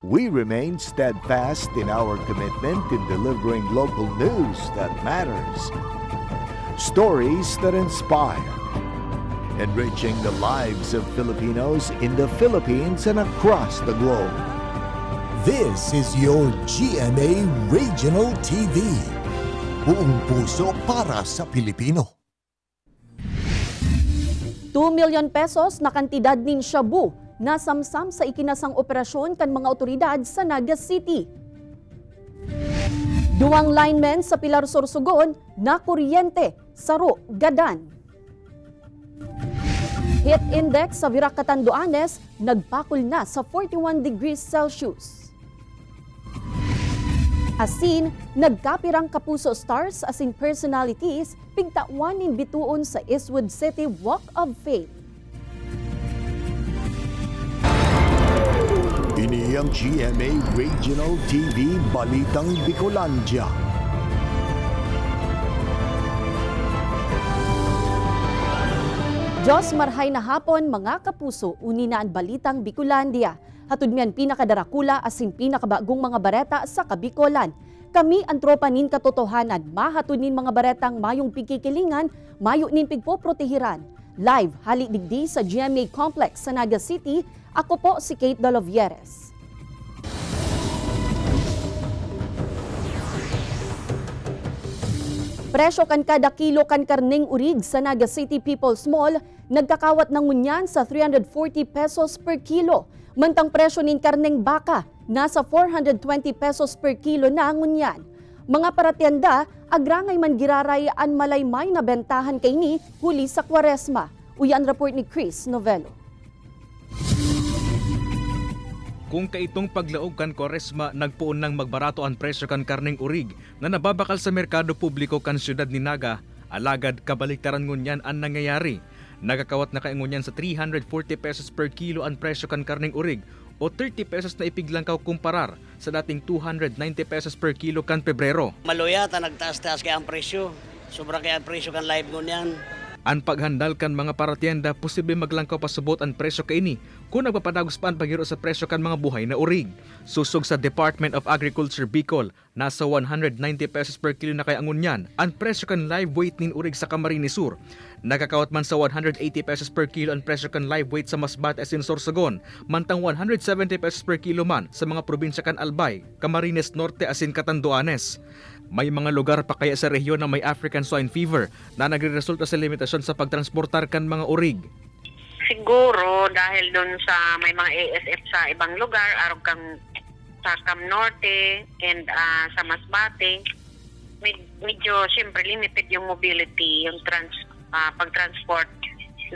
We remain steadfast in our commitment in delivering local news that matters, stories that inspire, enriching the lives of Filipinos in the Philippines and across the globe. This is your GMA Regional TV. Buong puso para sa Pilipino. 2 million pesos na kantidad nin shabu nasamsam sa ikinasang operasyon kan mga otoridad sa Naga City. Duwang linemen sa Pilar Sorsogon na kuryente, saro, gadan. Heat index sa Virac Catanduanes nagpakol na sa 41 degrees Celsius. Asin, nagkapirang Kapuso Stars asin personalities pigtawanin bituon sa Eastwood City Walk of Fame. Ini ang GMA Regional TV Balitang Bicolandia. Diyos marhay na hapon mga kapuso, unina ang Balitang Bicolandia. Hatod miyan pinakadarakula asin pinakabagong mga bareta sa Kabikolan. Kami ang tropa nin katotohanan, mahatod nin mga baretang mayong pigkikilingan, mayo nin pigpoprotehiran. Live, halik digdi sa GMA Complex sa Naga City, ako po si Kate Dalovieres. Presyo kan kada kilo kan karning urig sa Naga City People's Mall, nagkakawat ng ngunyan sa 340 pesos per kilo. Mantang presyo nin karning baka, nasa 420 pesos per kilo na ngunyan. Mga paratienda, agrangay man giraray an malaymay na bentahan kay ni huli sa Kwaresma. Uyan report ni Chris Novelo. Kung kaitong paglaog kan Kwaresma, nagpuon ng magbarato ang presyo kan karning urig na nababakal sa merkado publiko kan siyudad ni Naga, alagad kabaliktaran ngunyan ang nangyayari. Nagakawat na kaingunyan sa 340 pesos per kilo ang presyo kan karning urig o 30 pesos na ipiglangkaw kumparar sa dating 290 pesos per kilo kan Pebrero. Maluya ta nagtaas-taas kaya ang presyo. Sobra kaya ang presyo kan live ngunyan. Ang paghandal kan mga paratienda, posible maglangkaw pasubot ang presyo kaini kung nagpapadagos pa ang paghiro sa presyo kan mga buhay na urig. Susog sa Department of Agriculture Bicol, nasa 190 pesos per kilo na kay angunyan ang presyo kan live weight nin urig sa Camarines Sur. Nakakawat man sa 180 pesos per kilo ang presyo kan live weight sa Masbate asin Sorsogon, mantang 170 pesos per kilo man sa mga probinsya kan Albay, Camarines Norte asin Catanduanes. May mga lugar pa kaya sa rehiyon na may African swine fever na nagreresulta sa limitasyon sa pagtransportar kan mga urig. Siguro dahil doon sa may mga ASF sa ibang lugar, araw kang sa Cam Norte and sa Masbate, medyo siyempre limited yung mobility, yung pagtransport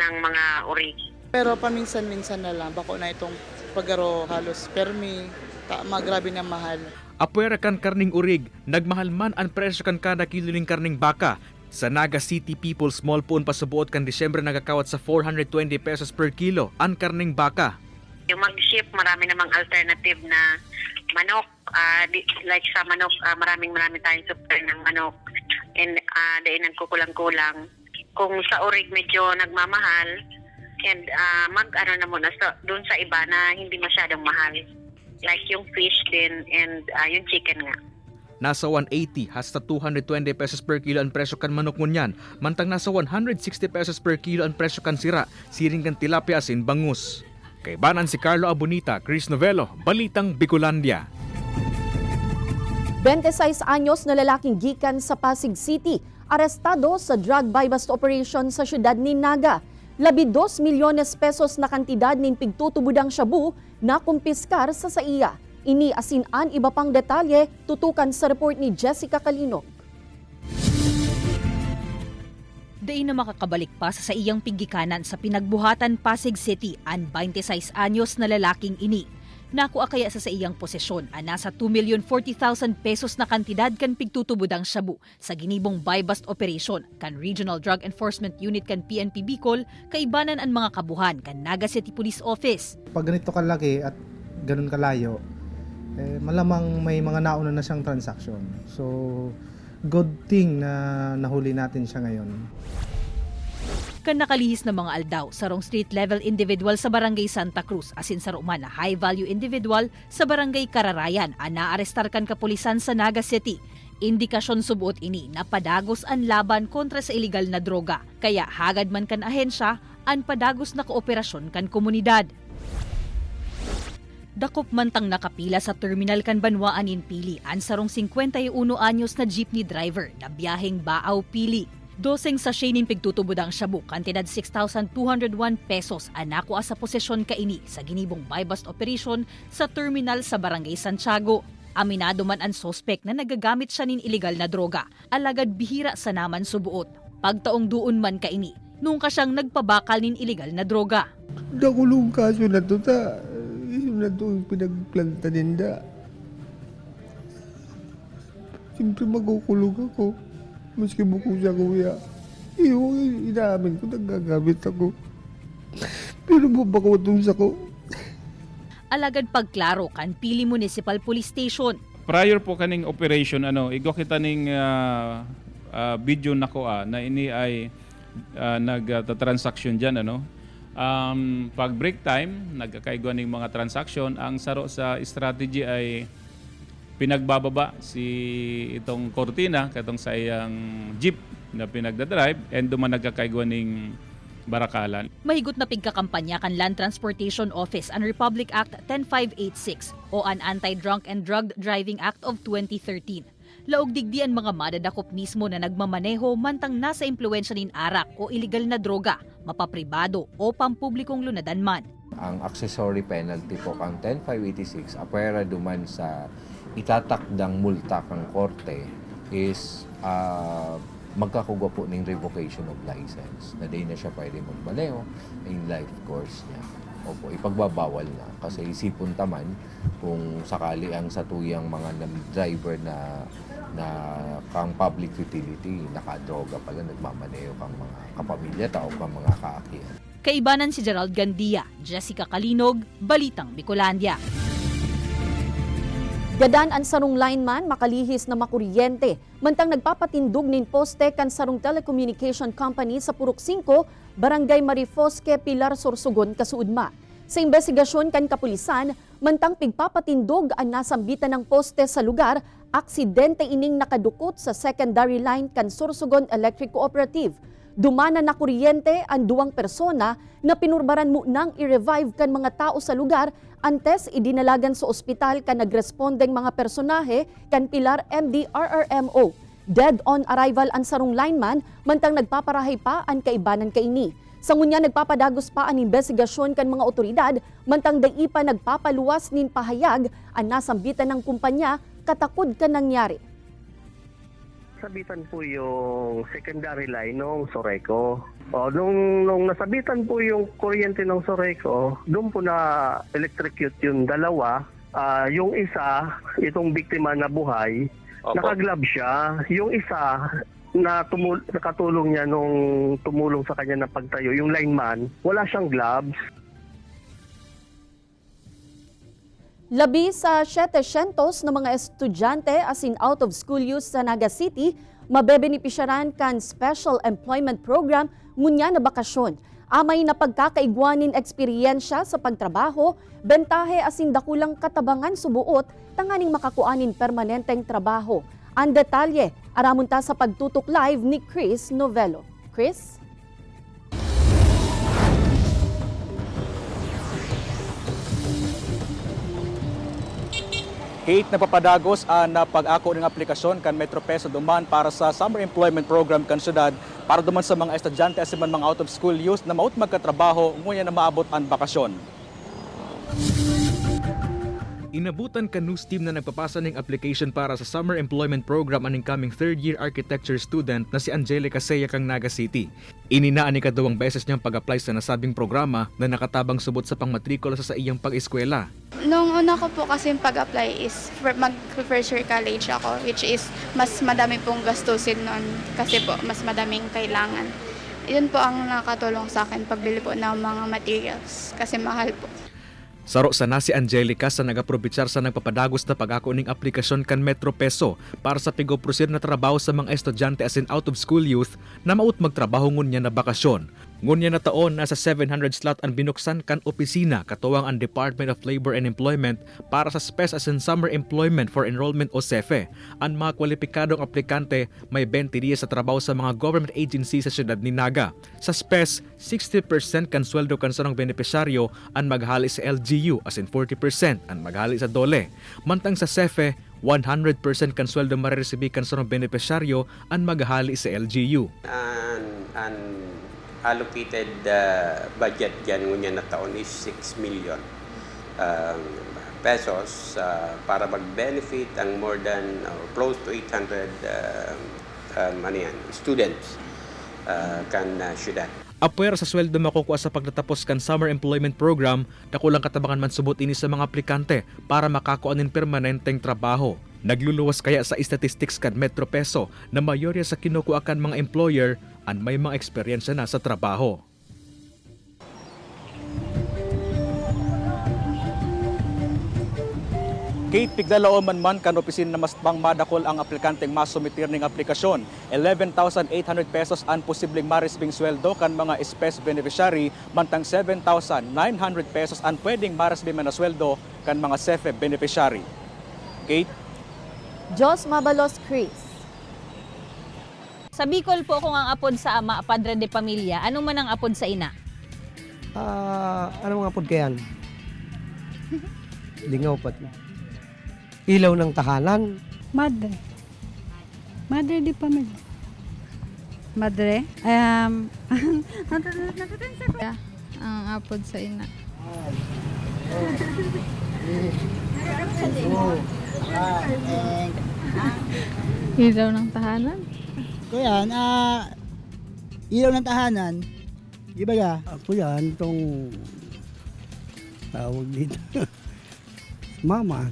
ng mga urig. Pero paminsan-minsan na lang, bako na itong pagaro halos permi, grabe na mahal. Apuera kan karning urig, nagmahal man ang presyo kan kada kilo ning karning baka. Sa Naga City People's Mall poon pasubuot kan Disyembre nagakawat sa 420 pesos per kilo ang karning baka. Yung mag-ship, marami namang alternative na manok. Like sa manok, marami tayong supply ng manok. And dahil nagkukulang-kulang. Kung sa urig medyo nagmamahal, and mag-ano na muna doon sa iba na hindi masyadong mahal. Like yung fish din and yung chicken nga. Nasa 180 hasta 220 pesos per kilo ang presyo kan manok ngunyan, mantang nasa 160 pesos per kilo ang presyo kan sira, siring kan tilapia asin bangus. Kay banan si Carlo Abonita, Chris Novelo, Balitang Bicolandia. 26 anyos na lalaking gikan sa Pasig City, arestado sa drug buy-bust operation sa siyudad ni Naga. 12 milyones pesos na kantidad nin pigtutubudang shabu na kumpiskar sa iya. Ini asin-an iba pang detalye, tutukan sa report ni Jessica Calinog. Dain na makakabalik pa sa iyang pinggikanan sa pinagbuhatan Pasig City ang 26 anyos na lalaking ini. Nakuha kaya sa iyang posisyon ang nasa 2,040,000 pesos na kantidad kan pigtutubudang shabu sa ginibong buy-bust operation kan Regional Drug Enforcement Unit kan PNP Bicol kaibanan ang mga kabuhan kan Naga City Police Office. Pag ganito kalaki at ganun kalayo, malamang may mga nauna na siyang transaksyon. So, good thing na nahuli natin siya ngayon. Kan nakalihis na mga aldaw, sarong street-level individual sa Barangay Santa Cruz, asin saruman na high-value individual sa Barangay Kararayan, naarestar kan kapulisan sa Naga City. Indikasyon subuot ini na padagos ang laban kontra sa illegal na droga, kaya hagad man kan ahensya, ang padagos na kooperasyon kan komunidad. Dakop mantang nakapila sa terminal kan Banwaan in Pili, ang sarong 51 anyos na jeepney driver na biyaheng Baaw Pili. Doseng sa Shenin pigtutubod ang shabu, kantidad 6,201 pesos anako sa posesyon kaini sa ginibong buy-bust operation sa terminal sa Barangay Santiago. Aminado man ang sospek na nagagamit siya nin illegal na droga, alagad bihira sa naman subuot. Pagtaong doon man kaini, nung ka siyang nagpabakal nin illegal na droga. Nakulong kaso na to ta, yun na to yung pinagplanta ninda. Siyempre magkukulong ako. Maski buko sa kuya, inaamin ko, nagagamit ako. Pero bubakotong sa ko. Alagad pagklaro kan Pili Municipal Police Station. Prior po kaning operation, igo kita ning video nako na ini ay nagtatransaction dyan. Pag break time, nagkakaigwa ning mga transaction. Ang saro sa strategy ay pinagbababa si itong Cortina katong sa iyang jeep na pinagdadrive and duman nagkakaigwa ning barakalan. Mahigot na pigkakampanya kan Land Transportation Office ang Republic Act 10586 o ang Anti-Drunk and Drug Driving Act of 2013. Laog digdi ang mga madadakop mismo na nagmamaneho mantang nasa impluwensya nin arak o illegal na droga, mapapribado o pampublikong lunadan man. Ang accessory penalty po kang 10586 apwera duman sa itatakdang multa kang korte is magkakugwa po ng revocation of license na di na siya pwede magmaneho in life course niya. Opo, ipagbabawal na kasi isipon taman kung sakali ang satuyang mga driver na kang public utility nakadroga pala nagmamaneho kang mga kapamilya tao kang mga kaakihan. Kaibanan si Gerald Gandia, Jessica Kalinog, Balitang Bicolandia. Gadan ang sarong lineman makalihis na makuryente, mantang nagpapatindog nin poste kan sarong telecommunication company sa Purok 5, Barangay Marifosque, Pilar, Sorsogon, Kasuudma. Sa investigasyon kan kapulisan, mantang pigpapatindog ang nasambitan ng poste sa lugar, aksidente ining nakadukot sa secondary line kan Sorsogon Electric Cooperative. Dumana na kuryente ang duwang persona na pinurbaran mo nang i-revive kan mga tao sa lugar antes idinalagan sa ospital kan nagrespondeng mga personahe kan Pilar MDRRMO. Dead on arrival ang sarong lineman mantang nagpaparahay pa ang kaibanan kaini. Sa ngunya nagpapadagos pa ang investigasyon kan mga otoridad mantang dai pa nagpapaluwas nin pahayag ang nasambitan ng kumpanya katakod kan nangyari. Nasabitan po yung secondary line ng Soreco. Nung nasabitan po yung kuryente ng Soreco, doon po na electrocute yung dalawa. Yung isa, itong biktima na buhay, nakaglove siya. Yung isa, nakatulong niya nung tumulong sa kanya na pagtayo. Yung lineman, wala siyang gloves. Labi sa 700 na mga estudyante as in out of school youth sa Naga City, mabebenepisyaran kan Special Employment Program ngunya na bakasyon. Amay na pagkakaigwanin eksperyensya sa pagtrabaho, bentahe asin dakulang katabangan subuot, tanganing makakuanin permanenteng trabaho. Ang detalye, aramunta sa pagtutok live ni Chris Novello. Chris? Kate, napapadagos na pag-ako ng aplikasyon kan Metro Peso duman para sa Summer Employment Program kan syudad para duman sa mga estudyante at mga out-of-school youth na maut magkatrabaho ngunya na maabot ang bakasyon. Inabutan ka news team na nagpapasa ng application para sa Summer Employment Program ang incoming third-year architecture student na si Angelica Seya kang Naga City. Ininaan ni kadawang beses niyang pag-apply sa nasabing programa na nakatabang subot sa pangmatrikula sa iyang pag-eskwela. Nung una ko po kasi pag-apply is mag-first year college ako, which is mas madami pong gastusin nun kasi po mas madaming kailangan. Yun po ang nakatulong sa akin pagbili po ng mga materials kasi mahal po. Saro sana si Angelica sa nagaprobitsar sa nagpapadagos na pag-ako ning aplikasyon kan Metro Peso para sa pigoprosir na trabaho sa mga estudyante as in out of school youth na maut magtrabaho ngunya na bakasyon. Ngunya na taon, nasa 700 slot ang binuksan kan opisina katuwang ang Department of Labor and Employment para sa SPES as in Summer Employment for Enrollment o SEFE. Ang mga kwalipikadong aplikante may 20 dias sa trabaho sa mga government agency sa siyudad ni Naga. Sa SPES, 60% kan sweldo kan sanong benepisyaryo ang maghali sa LGU as in 40% ang maghali sa DOLE. Mantang sa SEFE, 100% kan sweldo mariresibi kan sanong benepisyaryo ang maghali sa LGU. Allocated budget dyan ngunya na taon is 6 million pesos para mag-benefit ang more than close to 800 students kan syudad. Apwera sa sweldo makukuha sa pagtatapos kan Summer Employment Program, dakulang katabangan man subot ini sa mga aplikante para makakuha ng permanenteng trabaho. Nagluluwas kaya sa statistics kan Metro Peso na mayorya sa kinukuha kan mga employer ang may mga eksperyensya na sa trabaho. Kate pigdalao man kan opisin na mas bang madakol ang aplikanteng masumitir ning aplikasyon. 11,800 pesos ang posibleng maresibing sweldo kan mga SPES beneficiary, mantang 7,900 pesos ang pwedeng maresibing na sweldo kan mga SEFE beneficiary. Kate? Jos Mabalos, Chris. Sa Bicol po kung ang apod sa ama, padre de pamilya, ano man ang apod sa ina? Ano mga apod kayan? Lingaw pati. Ilaw ng tahanan. Madre. Madre de pamilya. Madre? Ang apod sa ina. Ilaw ng tahanan? Kuyan, ilaw ng tahanan, iba ka? Ako yan, itong tawag dito. Mama.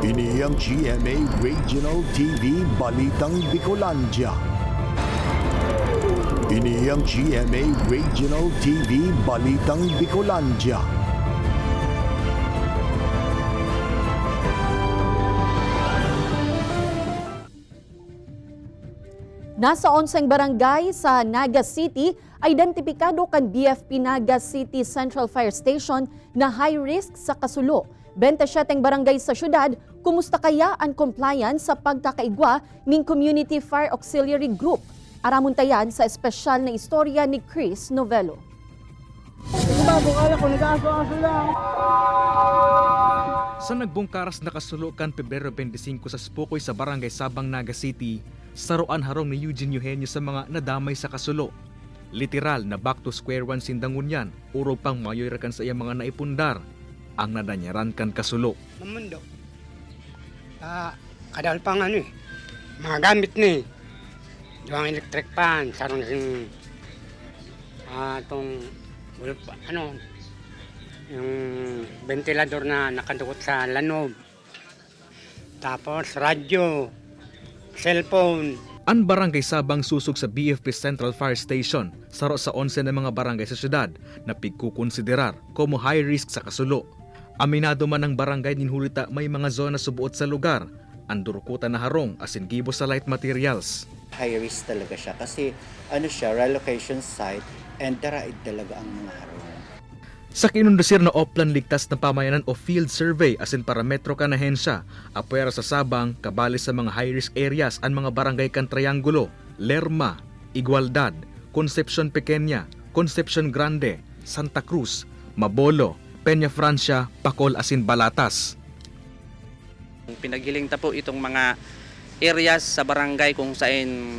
Ini ang GMA Regional TV Balitang Bicolandia. Ini ang GMA Regional TV Balitang Bicolandia. Nasa 11 barangay sa Naga City, identipikado kan BFP Naga City Central Fire Station na high risk sa kasulo. 27 barangay sa syudad, kumusta kaya ang compliance sa pagkakaigwa ng Community Fire Auxiliary Group? Aramon tayan sa espesyal na istorya ni Chris Novello. Sa nagbungkaras na kasulukan Pebrero 25 sa Spokoy sa Barangay Sabang, Naga City, saruan harong ni Eugene Eugenio sa mga nadamay sa kasulo. Literal na back to square one sindangun yan, uro pang mayoyrakan sa iyang mga naipundar, ang nadanyaran kan kasulo. Mamundo, kadal pang mga gamit ni, yung electric pan, sarong yung ventilador na nakadukot sa lanob, tapos radyo, cellphone. Ang Barangay Sabang susog sa BFP Central Fire Station, saro sa 11 na mga barangay sa syudad na pigkukonsiderar como high risk sa kasulo. Aminado man ang barangay ninhulita may mga zona subuot sa lugar, ang durukutan na harong asin gibo sa light materials. High risk talaga siya kasi relocation site and daraid talaga ang mga harong. Sa kinundusir na Oplan Ligtas na Pamayanan o Field Survey asin parametro kan ahensya, apwera sa Sabang, kabali sa mga high-risk areas ang mga barangay kan Triangulo, Lerma, Igualdad, Concepcion Pequeña, Concepcion Grande, Santa Cruz, Mabolo, Peña Francia, Pacol asin Balatas. Pinaghiling ta po itong mga areas sa barangay kung saan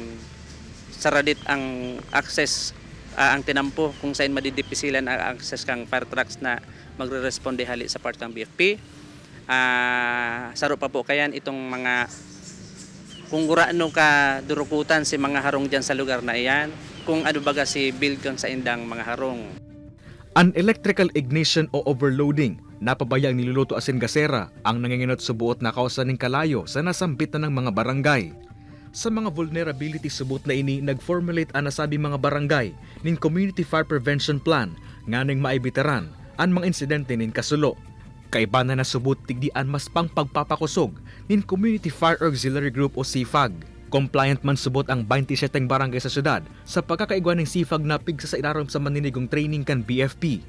saradit ang access ang tinampo kung saan madidipisilan ang access kang fire trucks na magre-responde hali sa part ng BFP. Saro pa po kayan itong mga kung gurano ka durukutan si mga harong dyan sa lugar na iyan, kung ano baga si build kang sa indang mga harong. An electrical ignition o overloading, napabayang niluluto asin gasera ang nanginginot subuot na kausan ng kalayo sa nasambitan ng mga barangay. Sa mga vulnerability subot na ini, nag-formulate ang nasabi mga barangay ning Community Fire Prevention Plan nga ning maibitaran ang mga insidente ning kasulo. Kaiba na nasubot tigdian mas pang pagpapakusog nin Community Fire Auxiliary Group o CFAG. Compliant man subot ang 27 barangay sa syudad sa pagkakaigwa ng CFAG na pigsa sa ilarom sa maninigong training kan BFP.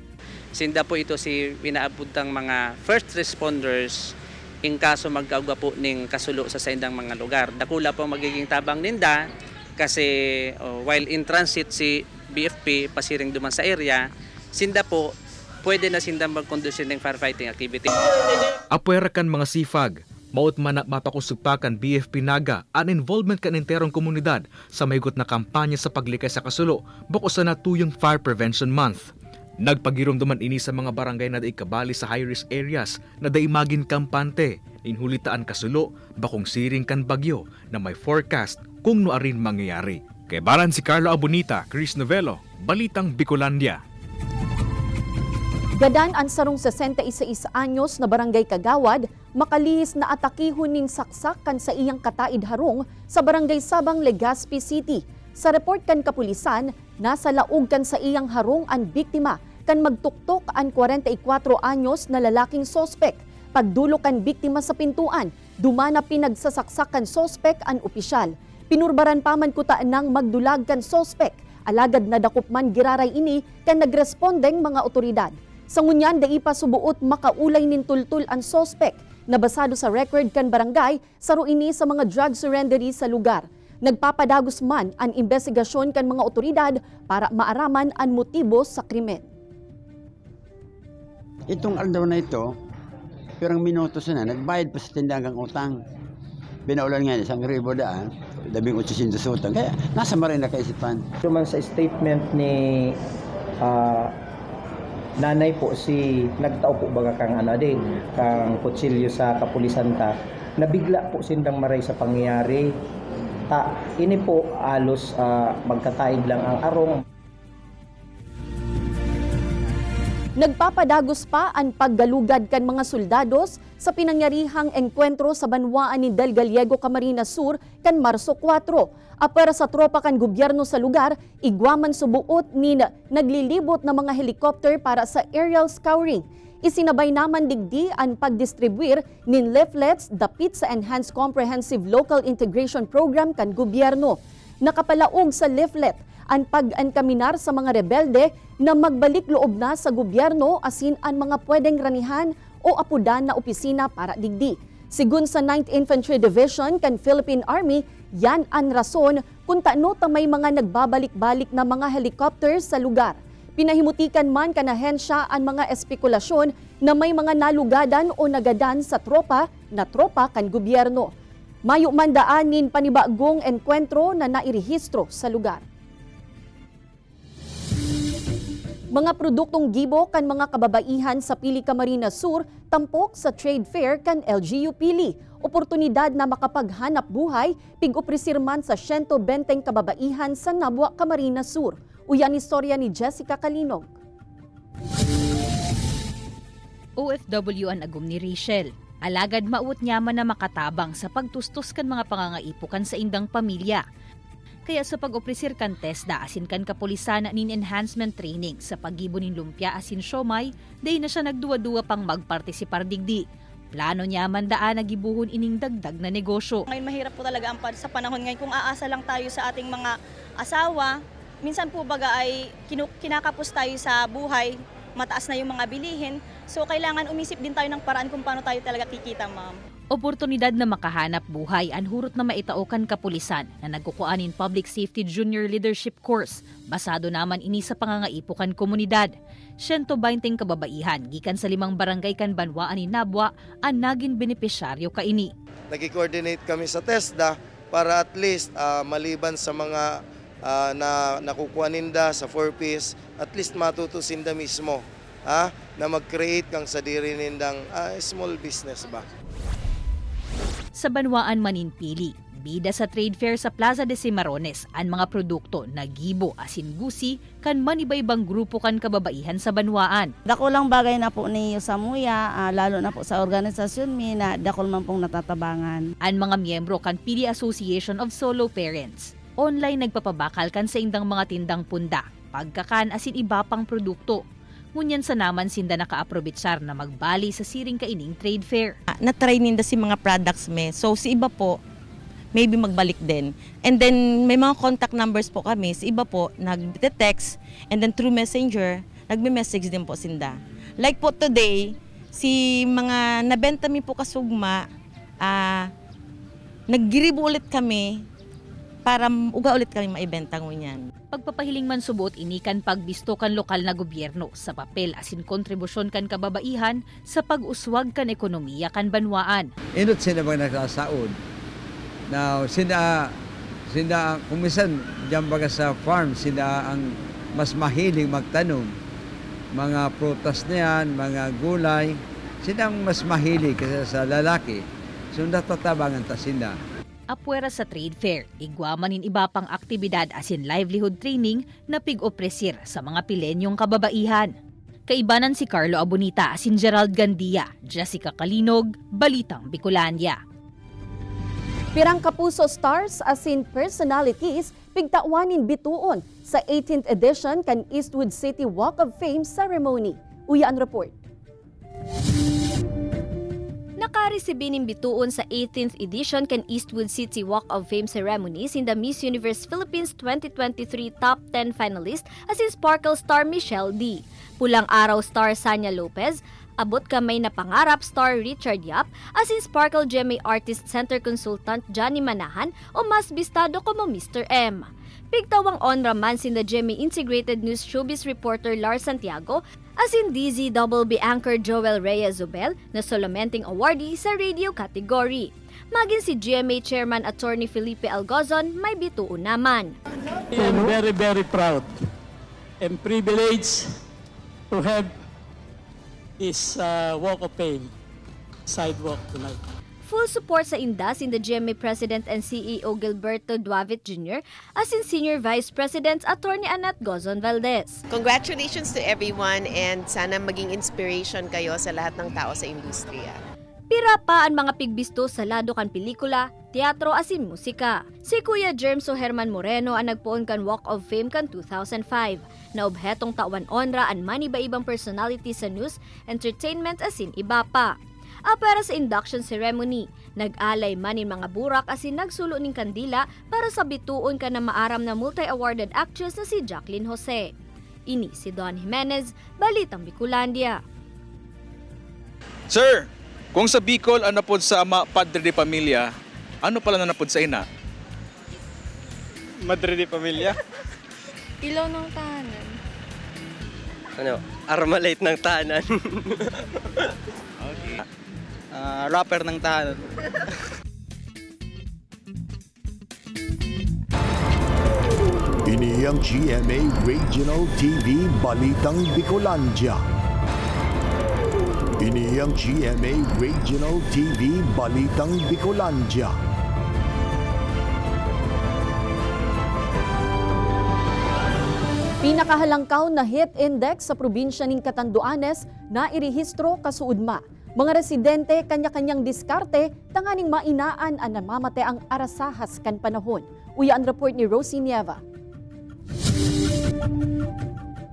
Sinda po ito si pinaabutang mga first responders in kaso magkauga po ning kasulo sa saindang mga lugar. Dakula po magiging tabang ninda kasi while in transit si BFP pasiring duman sa area, sinda po pwede na sinda mag-conduce ng firefighting activity. Apwera kan mga CFAG, maut man na mapakusugpakan BFP Naga ang involvement kan enterong komunidad sa maygot na kampanya sa paglikay sa kasulo bako sa natuyong Fire Prevention Month. Nagpagirom duman ini sa mga barangay na daikabali sa high-risk areas na daimagin kampante, inhulitaan kasulo, bakong siring kan bagyo na may forecast kung nuarin mangyayari. Kay baran si Carlo Abonita, Chris Novelo, Balitang Bicolandia. Gadan ang sarong 66 anyos na barangay Kagawad, makalihis na atakihon nin saksak kan sa iyang kataid harong sa barangay Sabang, Legazpi City. Sa report kan kapulisan, nasa laog kan sa iyang harong ang biktima kan magtuktok ang 44 anyos na lalaking sospek. Pagdulo kan biktima sa pintuan, dumana pinagsasaksak kan sospek ang opisyal. Pinurbaran pa man kuta ng magdulag kan sospek, alagad na dakupman giraray ini kan nagrespondeng mga otoridad. Sa ngunyan, dai pa subuot makaulay nin tultul ang sospek na basado sa record kan barangay saro ini sa mga drug surrendery sa lugar. Nagpapadagos man ang investigasyon kan mga otoridad para maaraman ang motibo sa krimen. Itong aldaw na ito, pirang minuto na, nagbayad pa sa tindagang utang. Binaulan nga 1,000 daan, 1,800 utang. Kaya nasa marin na kaisipan. Tuman sa statement ni nanay po si nagtao po baga kang kang kutsilyo sa kapulisan ta, nabigla po sindang maray sa pangyayari. Ini po alos magkataid lang ang arong. Nagpapadagos pa ang paggalugad kan mga soldados sa pinangyarihang engkwentro sa banwaan ni Del Gallego, Camarines Sur kan Marso 4. Apera sa tropa kan gobyerno sa lugar, igwaman subuot ni naglilibot na mga helicopter para sa aerial scouring. Isinabay naman digdi ang pagdistribuir nin leaflets dapit sa Enhanced Comprehensive Local Integration Program kan gobyerno. Nakapalaog sa leaflet ang pag-ankaminar sa mga rebelde na magbalik loob na sa gobyerno asin ang mga pwedeng ranihan o apudan na opisina para digdi. Sigun sa 9th Infantry Division kan Philippine Army, yan ang rason kung taano ta may mga nagbabalik-balik na mga helicopters sa lugar. Pinahimutikan man kan ahensya ang mga espekulasyon na may mga nalugadan o nagadan sa tropa kan gobyerno. Mayo man daanin panibagong enkwentro na nairehistro sa lugar. Mga produktong gibo kan mga kababaihan sa Pili, Camarines Sur, tampok sa trade fair kan LGU Pili. Oportunidad na makapaghanap buhay, pig-opresir man sa 120 kababaihan sa Nabwa, Camarines Sur. Uyan istorya ni Jessica Kalinog. OFW ang agum ni Rachel. Alagad mauot niya man na makatabang sa pagtustos kan mga pangangaipukan sa indang pamilya. Kaya sa pag-opresir kan TESDA asin kan kapulisan nin enhancement training sa paggibo nin lumpia asin siomay, day na siya nagduwa-duwa pang magpartisipar digdi. Plano niya man daan nagibuhon ining dagdag na negosyo. Ngayon mahirap po talaga ang sa panahon ngayon kung aasa lang tayo sa ating mga asawa. Minsan po baga ay kinakapos tayo sa buhay, mataas na yung mga bilihin. So kailangan umisip din tayo ng paraan kung paano tayo talaga kikita, ma'am. Oportunidad na makahanap buhay ang hurot na maitaokan kapulisan na nagkukuanin Public Safety Junior Leadership Course. Basado naman ini sa pangangaipukan komunidad. 120 kababaihan gikan sa 5 barangay kan banwaan ni Nabwa ang naging benepisyaryo kaini. Nag-coordinate kami sa TESDA para at least maliban sa mga na nakukuha ninda sa 4Ps, at least matutusin da mismo na mag-create kang sadiri nindang small business ba. Sa Banwaan Maninpili, bida sa trade fair sa Plaza de Cimarrones ang mga produkto na gibo asin gusi kan maniba-ibang grupo kan kababaihan sa Banwaan. Dako lang bagay na po ni Samuya, lalo na po sa organisasyon mi na dakol man pong natatabangan. Ang mga miyembro kan Pili Association of Solo Parents, online nagpapabakal kan sa indang mga tindang punda, pagkakan asin iba pang produkto. Ngunyan sa naman sinda naka-aprobitsar na magbali sa siring kaining trade fair. Na-try ninda si mga products so si iba po, maybe magbalik din. And then may mga contact numbers po kami, si iba po nag-text and then through messenger, nagme-message din po sinda. Like po today, si mga nabenta mi po kasugma, naggiribo ulit kami para uga ulit kami maibenta ngunyan. Pagpapahiling man subot, inikan pagbisto kan lokal na gobyerno sa papel asin kontribusyon kan kababaihan sa pag-uswag kan ekonomiya kan banwaan. Inot sila ba nagsasaod? Now, sila kung minsan diyan baga sa farm, sila ang mas mahiling magtanom. Mga prutas na yan, mga gulay, sila ang mas mahilig kasi sa lalaki. So natatabangan ta sila. Apwera sa trade fair, igwamanin iba pang aktibidad asin livelihood training na pig-opresir sa mga pilenyong kababaihan. Kaibanan si Carlo Abonita asin Gerald Gandia, Jessica Kalinog, Balitang Bicolandia. Pirang kapuso stars asin personalities pigtawanin bituon sa 18th edition kan Eastwood City Walk of Fame ceremony. Uya ang report. Nakaresibinin bituon sa 18th edition kan Eastwood City Walk of Fame ceremony in the Miss Universe Philippines 2023 Top 10 finalist asin Sparkle star Michelle D. Pulang araw star Sanya Lopez, Abot Kamay na Pangarap star Richard Yap, asin Sparkle GMA Artist Center Consultant Johnny Manahan o mas bistado como Mr. M. Pigtawang on raman sin the GMA Integrated News Showbiz reporter Lars Santiago, asin DZBB anchor Joel Reyes Zubel na solomenting awardee sa radio category. Maging si GMA Chairman Attorney Felipe Algozon may bituon naman. I am very, very proud and privileged to have this Walk of Fame sidewalk tonight. Full support sa indas in the GMA President and CEO Gilberto Duavit Jr. as in Senior Vice President Attorney Annette Gozon Valdez. Congratulations to everyone and sana maging inspiration kayo sa lahat ng tao sa industriya. Pira pa ang mga pigbisto sa lado kan pelikula, teatro asin musika. Si Kuya Germso Herman Moreno ang nagpuon kan Walk of Fame kan 2005 na obhetong tawan onra ang maniba-ibang personality sa news, entertainment asin iba pa. Para sa induction ceremony, nag-alay manin mga burak asin nagsulo ning kandila para sa bituon ka na maaram na multi-awarded actress na si Jacqueline Jose. Ini si Don Jimenez, Balitang Bicolandia. Sir, kung sa Bicol ano pod sa ama padre de pamilya, ano pala na napod sa ina? Madre de pamilya? Ilaw ng tahanan. Ano? Armalite ng tahanan. Okay. Rapper ng tahanan. Ini ang GMA Regional TV Balitang Bicolandia. Ini ang GMA Regional TV Balitang Bicolandia. Pinakahalangkaw na hit index sa probinsya ng Catanduanes na irehistro kasuudma. Mga residente kanya-kanyang diskarte tanganing mainaan ang namamate ang arasahas kan panahon. Uya ang report ni Rosie Nieva.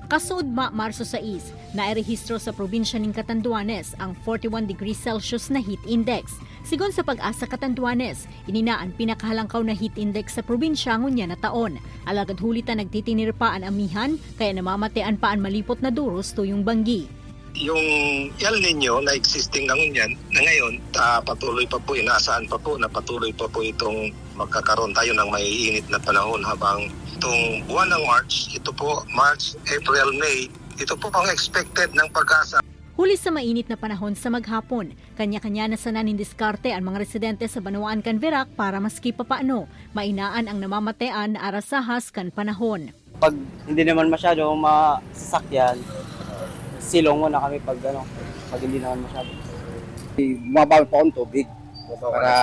Kasuudma Marso 6, nairehistro sa probinsya ng Catanduanes ang 41 degrees Celsius na heat index. Sigon sa Pag-asa Catanduanes, ininaan pinakahalangkaw na heat index sa probinsya ngunya na taon. Alagad hulitan nagtitinir pa ang amihan, kaya namamatean pa ang malipot na duros tuyong banggi. Yung El Nino na existing na ngunyan, na ngayon patuloy pa po, inaasahan pa po na patuloy pa po itong magkakaroon tayo ng maiinit na panahon habang itong buwan ng March, ito po March, April, May, ito po ang expected ng Pag-asa. Huli sa mainit na panahon sa maghapon, kanya-kanya na sananin diskarte ang mga residente sa Banwaan kan Virac para maski papaano, mainaan ang namamatean na arasahas kan panahon. Pag hindi naman masyado masasakyan, silong muna kami pag hindi naman masyado. Bumabawal pa akong tubig para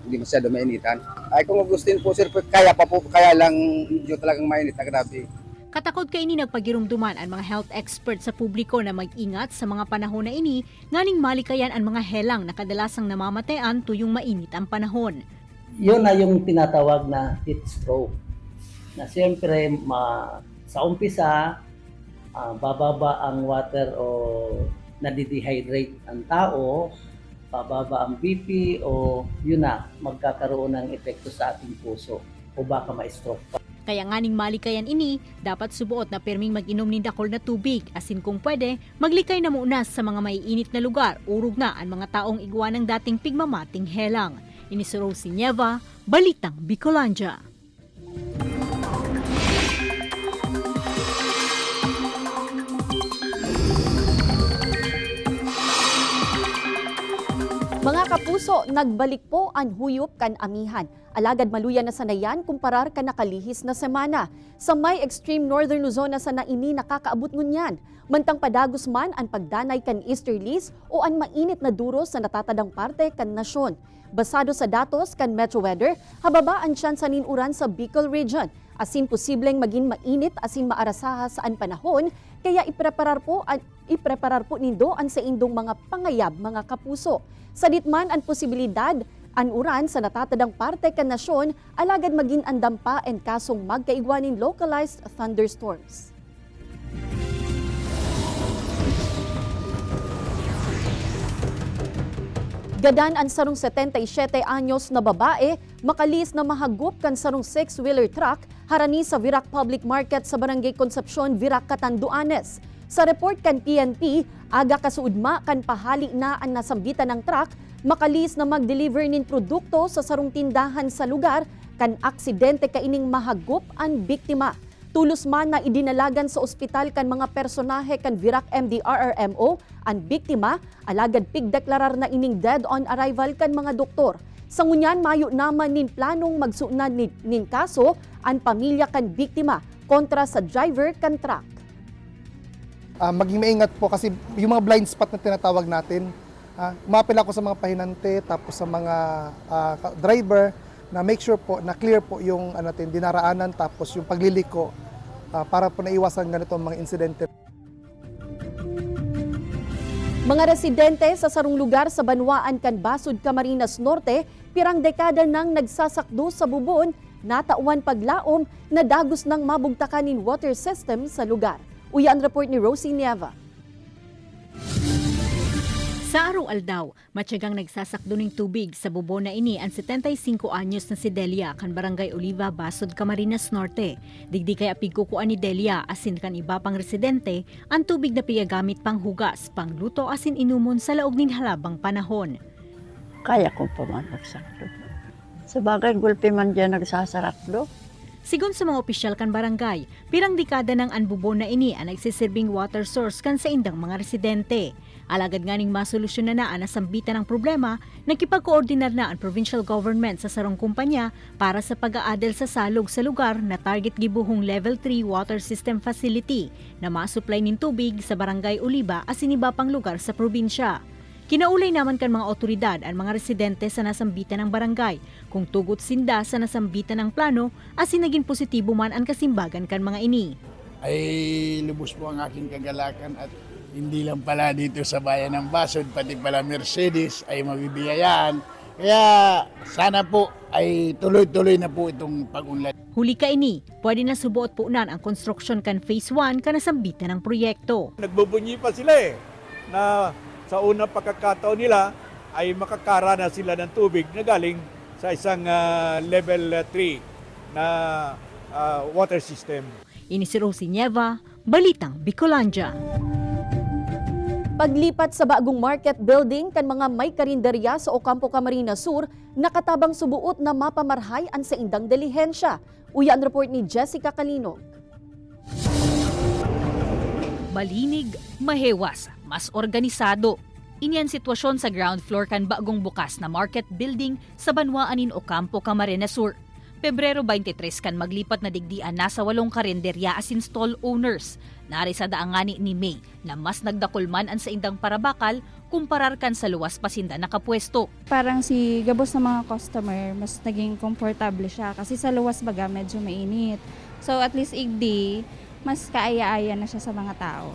hindi masyado mainitan. Ay kung gustin po sir, kaya pa po, kaya lang medyo talagang mainit na grabe. Katakod kay ini nagpagirumduman ang mga health experts sa publiko na mag-ingat sa mga panahon na ini, nganing malikayan ang mga helang na kadalasang namamatean tuyong mainit ang panahon. Yun na yung tinatawag na heat stroke. Na siyempre sa umpisa, bababa ang water o nadidehydrate ang tao, bababa ang BP o yun na, magkakaroon ng epekto sa ating puso o baka ma-stroke pa. Kaya nganing malikayan ini, dapat subuot na perming mag-inom ni dakol na tubig. Asin kung pwede, maglikay na muna sa mga maiinit na lugar. Urog na ang mga taong igwa ng dating pigmamating helang. Ini si Rosie Nieva, Balitang Bicolandia. Mga kapuso, nagbalik po ang huyop kan amihan. Alagad maluyan na sanayan kumparar ka nakalihis na semana. Sa may extreme northern Luzon na sana ini nakakaabot ngunyan. Mantang padagos man ang pagdanay kan easterlies o ang mainit na duro sa natatadang parte kan nasyon. Basado sa datos kan Metro Weather, hababa ang tsansa ninuran sa Bicol Region. Asin posibleng maging mainit asin maarasaha saan panahon, kaya ipreparar po nindo ang sa indong mga pangayab mga kapuso. Sa ditman ang posibilidad, ang uran sa natatadang parte kan nasyon, alagad maging andam pa and kasong magkaigwanin localized thunderstorms. Gadan ang sarong 77 anyos na babae, makalis na mahagup kan sarong 6-wheeler truck harani sa Virac Public Market sa Barangay Concepcion, Virac, Catanduanes. Sa report kan PNP, aga kasuudma kan pahali na ang nasambitan ng truck, makalis na mag-deliver nin produkto sa sarong tindahan sa lugar, kan aksidente kaining mahagup ang biktima. Tulos man na idinalagan sa ospital kan mga personahe kan Virac MDRRMO, ang biktima, alagad pigdeklarar na ining dead on arrival kan mga doktor. Sa ngunyan, mayo naman nin planong magsuunan nin kaso ang pamilya kan biktima kontra sa driver kan truck. Maging maingat po kasi yung mga blind spot na tinatawag natin, umapil ako sa mga pahinante tapos sa mga driver na make sure po na clear po yung dinaraanan tapos yung pagliliko para po naiwasan ganitong mga insidente. Mga residente sa sarong lugar sa Banwaan kan Basud, Camarines Norte, pirang dekada nang nagsasakdo sa bubon, natauan paglaom na dagos ng mabugtakanin water system sa lugar. Uyan report ni Rosie Nieva. Sa araw-aldaw, matyagang nagsasakdo ng tubig sa bubon na ini ang 75 anyos na si Delia kan Barangay Oliva, Basud, Camarines Norte. Digdi kaya pigkukuan ni Delia asin kan iba pang residente ang tubig na piyagamit pang hugas, pangluto asin inumon sa laog nin halabang panahon. Kaya ko pa man nagsakdo. Sa bagay, gulpi man dyan nagsasarakdo. Sigon sa mga opisyal kan barangay, pirang dekada ng anbubon na ini ang nagsisirbing water source kan sa indang mga residente. Alagad nga ning masolusyon na ang nasambitan ng problema, nagkipag-koordinar na ang provincial government sa sarong kumpanya para sa pag-aadel sa salog sa lugar na target gibuhong level 3 water system facility na masupply nin tubig sa Barangay Oliva asin iba pang lugar sa probinsya. Kinaulay naman kan mga otoridad ang mga residente sa nasambitan ng barangay kung tugot sinda sa nasambitan ng plano asin naging positibo man ang kasimbagan kan mga ini. Ay lubos po ang aking kagalakan at hindi lang pala dito sa bayan ng Basud, pati pala Mercedes ay mabibiyayaan. Kaya sana po ay tuloy-tuloy na po itong pag-unlad. Huli ka ini, pwede na subuot po na ang construction kan Phase 1 ka nasambitan ng proyekto. Nagbubunyi pa sila na sa unang pagkakataon nila ay makakarana sila ng tubig na galing sa isang level 3 na water system. Ini si Rosie Nieva, Balitang Bicolandia. Paglipat sa bagong market building kan mga may karinderya sa Ocampo, Camarines Sur, nakatabang subuot na mapamarhay ang sa indang dilihensya. Uyan report ni Jessica Calinog. Malinig, mahewas, mas organisado. Iniyan sitwasyon sa ground floor kan bagong bukas na market building sa Banwaanin Ocampo, Camarines Sur. Pebrero 23 kan maglipat na digdian nasa 8 karinderya asin stall owners. Nari sa daangani ni May na mas nagdakulman ang sa indang parabakal kumparar kan sa luwas pasinda nakapwesto. Parang si gabos ng mga customer mas naging komportable siya kasi sa luwas baga medyo mainit. So at least igdi mas kaaya-aya na siya sa mga tao.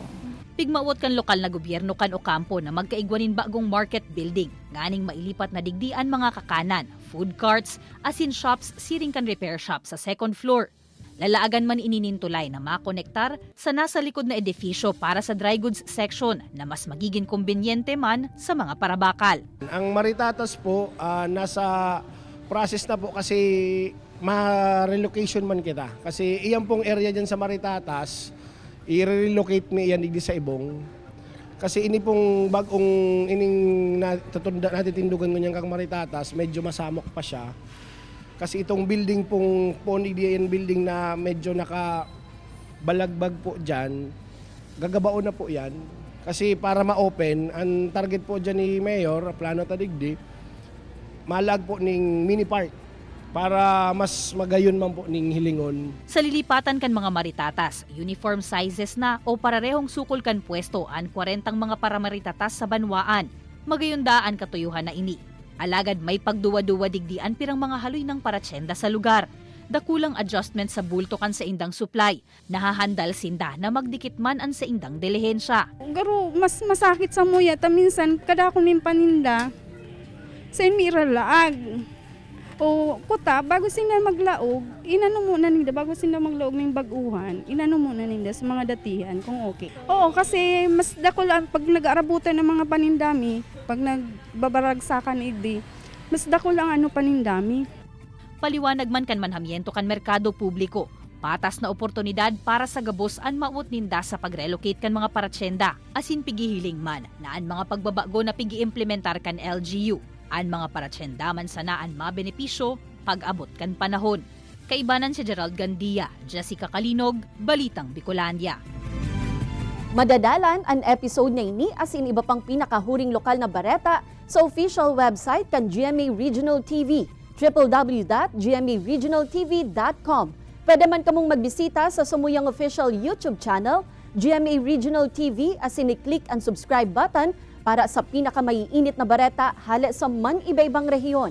Pigmawot kan lokal na gobyerno kan Ocampo na magkaigwanin bagong market building. Nganing mailipat na digdian mga kakanan, food carts, asin shops, siring kan repair shop sa second floor. Lalaagan man ininintulay na makonektar sa nasa likod na edifisyo para sa dry goods section na mas magiging kumbinyente man sa mga parabakal. Ang Maritatas po, nasa process na po kasi ma-relocation man kita. Kasi iyan pong area dyan sa Maritatas, i-relocate mi iyan sa Ibong. Kasi ini pong bagong ining natitindugan ngunyan kang Maritatas, medyo masamok pa siya. Kasi itong building pong PON-EDN building na medyo nakabalagbag po dyan, gagabaon na po yan. Kasi para ma-open, ang target po dyan ni Mayor, Plano Tadigdi, malag po ning mini park para mas magayon man po ning hilingon. Sa lilipatan kan mga Maritatas, uniform sizes na o pararehong sukol kan pwesto ang 40 mga paramaritatas sa banwaan, magayundaan katuyuhan na ini. Alagad may pagduwa-duwa digdian pirang mga haloy ng paratsenda sa lugar. Dakulang adjustment sa bulto kan sa indang supply. Nahahandal sinda na magdikit man ang sa indang dilihensya. Garo, mas masakit sa muya. Minsan, kada ko min paninda, sa mira laag. O kuta, bago sila maglaog, inano muna ninda, bago sila maglaog ng baguhan, inano muna ninda sa mga datihan kung okay. Oo, kasi mas dakulang pag nag-aarabutan ng mga panindami, pag nagbabaragsakan idi, mas dakulang panindami. Paliwanag man kan manhamiento kan merkado publiko, patas na oportunidad para sa gabos an maut ninda sa pag-relocate kan mga paratsenda, asin pigihiling man na an mga pagbabago na pigi-implementar kan LGU. An mga paratsenda man sanaan mabenepisyo pag-abot kan panahon. Kaibanan si Gerald Gandia, Jessica Kalinog, Balitang Bicolandia. Madadalan ang episode na ini asin iba pang pinakahuring lokal na bareta sa official website kan GMA Regional TV, www.gmaregionaltv.com. Pwede man kamong magbisita sa sumuyang official YouTube channel, GMA Regional TV, asin i-click ang subscribe button para sa pinakamaiinit na bareta hala sa man iba-ibang rehiyon.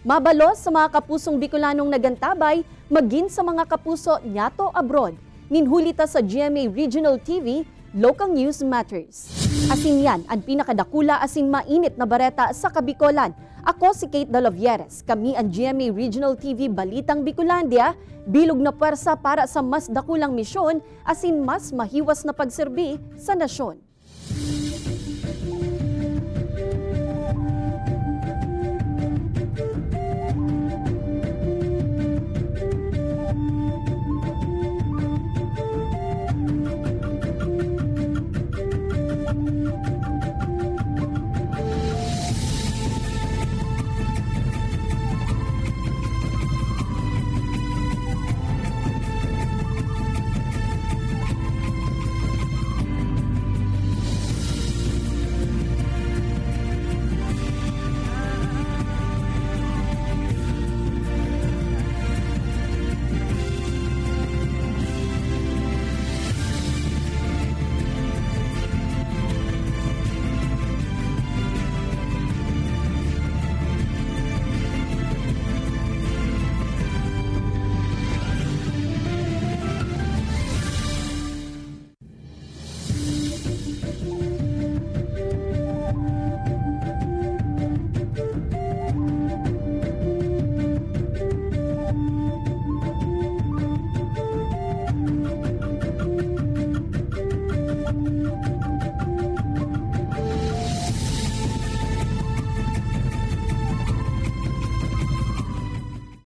Mabalos sa mga kapusong Bicolanong nagantabay, maging sa mga kapuso nyato abroad. Ninhulita sa GMA Regional TV, Local News Matters. Asin yan ang pinakadakula asin mainit na bareta sa Kabicolan. Ako si Kate Dalovieres, kami ang GMA Regional TV Balitang Bicolandia, bilog na puwersa para sa mas dakulang misyon asin mas mahiwas na pagserbi sa nasyon.